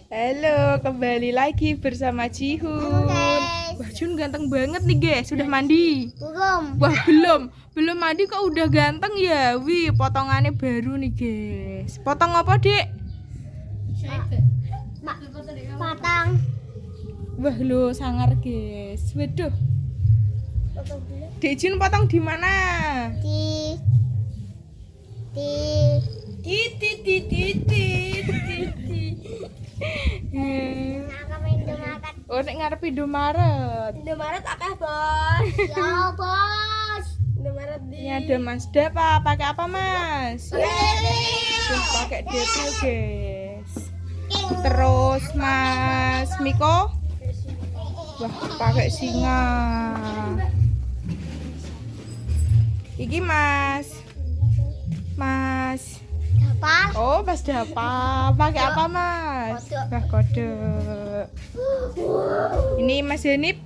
Halo, kembali lagi bersama Jihun. Wah, Jun ganteng banget nih, guys. Sudah mandi? Belum. Wah, belum mandi kok udah ganteng ya. Wih, potongannya baru nih, guys. Potong apa, Dek? Patang. Wah, lo sangar, guys. Waduh. Dek Jun potong di mana? Di Oh, nek ngarep Indomaret. Indomaret akeh, Bos. Ya, Bos. Indomaret di. Ini ada Mas Dapa, pakai apa, Mas? Pakai Depil, guys. Terus Mas Miko, wah, pakai singa. Iki Mas Apa? oh Mas Dapa, pakai apa Mas? Kode. Wah, kode. Ini Mas Denip,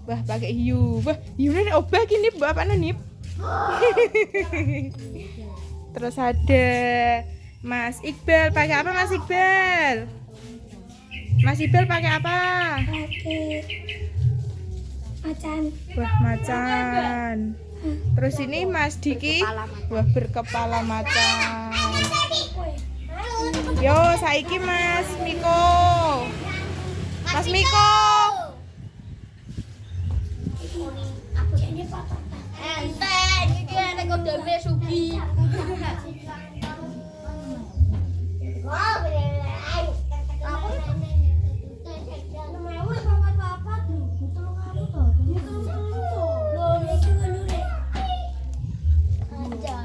wah, pakai hiu. Wah, hiu ini obah gini apa Nip? Terus ada Mas Iqbal, pakai apa Mas Iqbal? Mas Iqbal pakai apa? Macan. Wah, macan. Terus ini Mas Diki, wah, berkepala macan. Yo, saiki Mas Miko. Mas Miko. Enten iki nek kodeme sugi. Hah? Iya.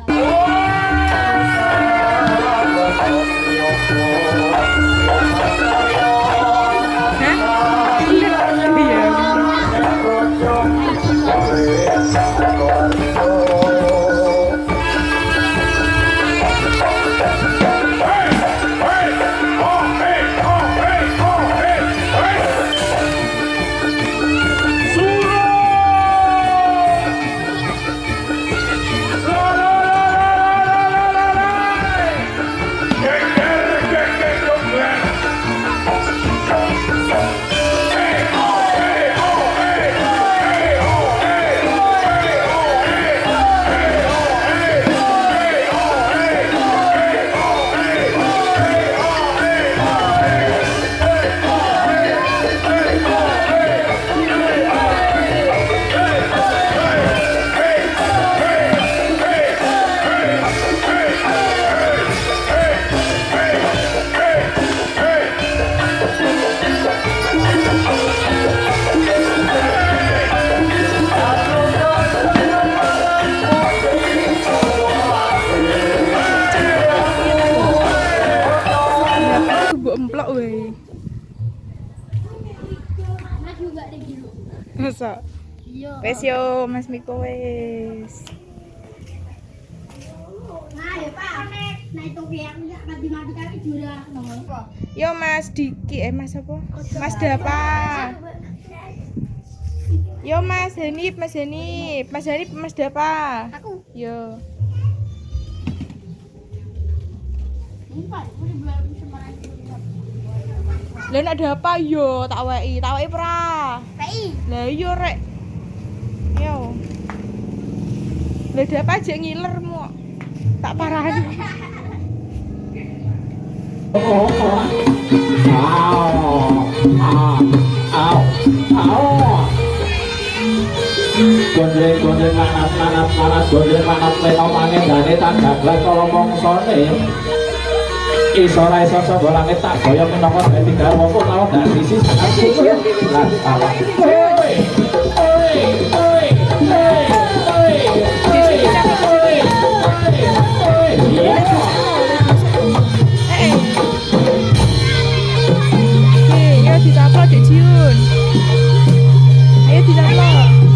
Kenapa tuh emplok weh? Masa? Wes yo Mas Miko wes. Nah, ya Pak. Nah, itu biar enggak mati-mati kali juara. Yo Mas Diki, Mas apa? Mas Dapa. Yo Mas Hanif, Mas Dapa. Aku. Yo. Lah nek Dapa yo tak weki pra. PI. Lah yo rek. Yo. Lah Dapa aja ngiler mu. Tak parani. Gondeng panas gondeng panas leno mangendane tak gaglas kala mongsone iso ra iso sapa langit tak goyong menapa dadi garwa kok lawan dak sisi sangat suci lan salah oi Yo ditaplok Dek Jiun. Ayo ditaplok.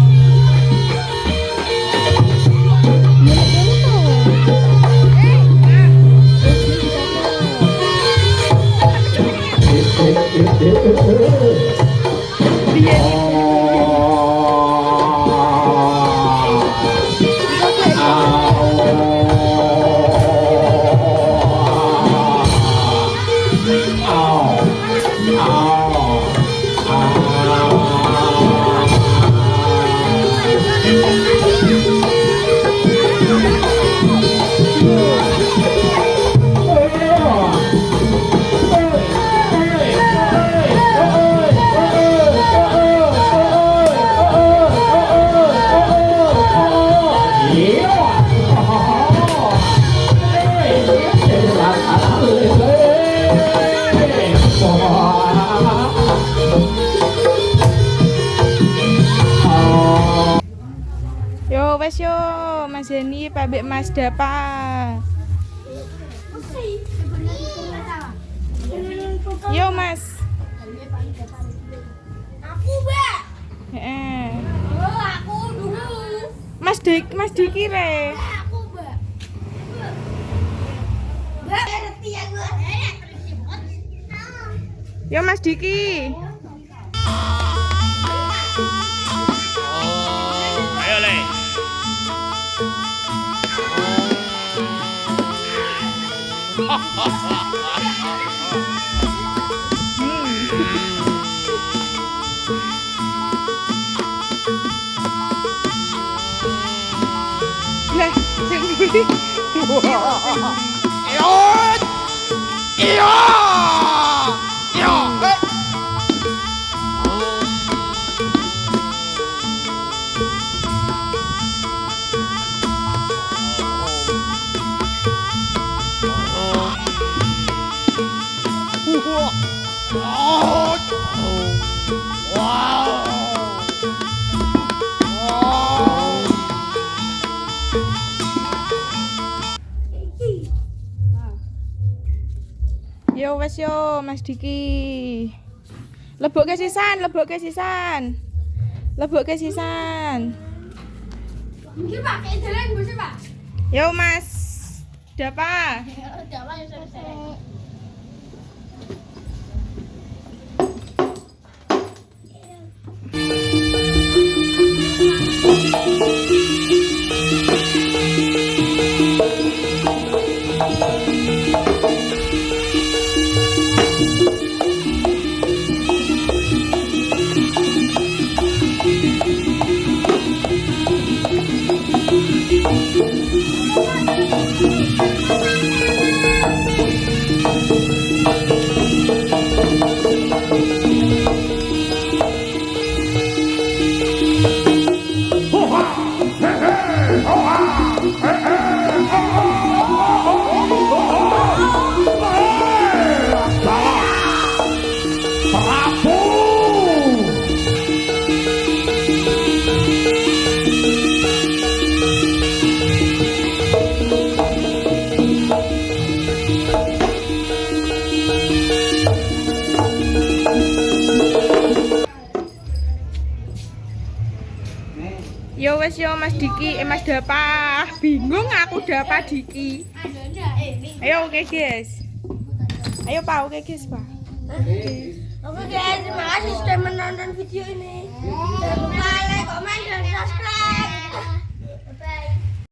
Yo wes yo Mas Zeni pabik Mas Dapa. Yo Mas. Aku, Mbak. Heeh. Oh, aku dulu. Mas Diki re. Aku, Mbak. Mbak, ngerti ya gua. Yo Mas Diki. Ayo le. Lah, sing buri. Iot. Iyo. Iyo. Yo wes yo Mas Diki. Lebokke sisan, lebokke sisan. Lebokke sisan. Mungkin Pak, kayak jalan bisa, Pak. Yo Mas Dapa. Udah, Pak, ya selesai. Yo wes yo Mas Diki, Mas Dapa. Bingung aku Dapa Diki. Ayo oke guys. Ayo Pak, oke guys Pak. Oke guys, terima kasih sudah menonton video ini. Jangan lupa like, komen, dan subscribe.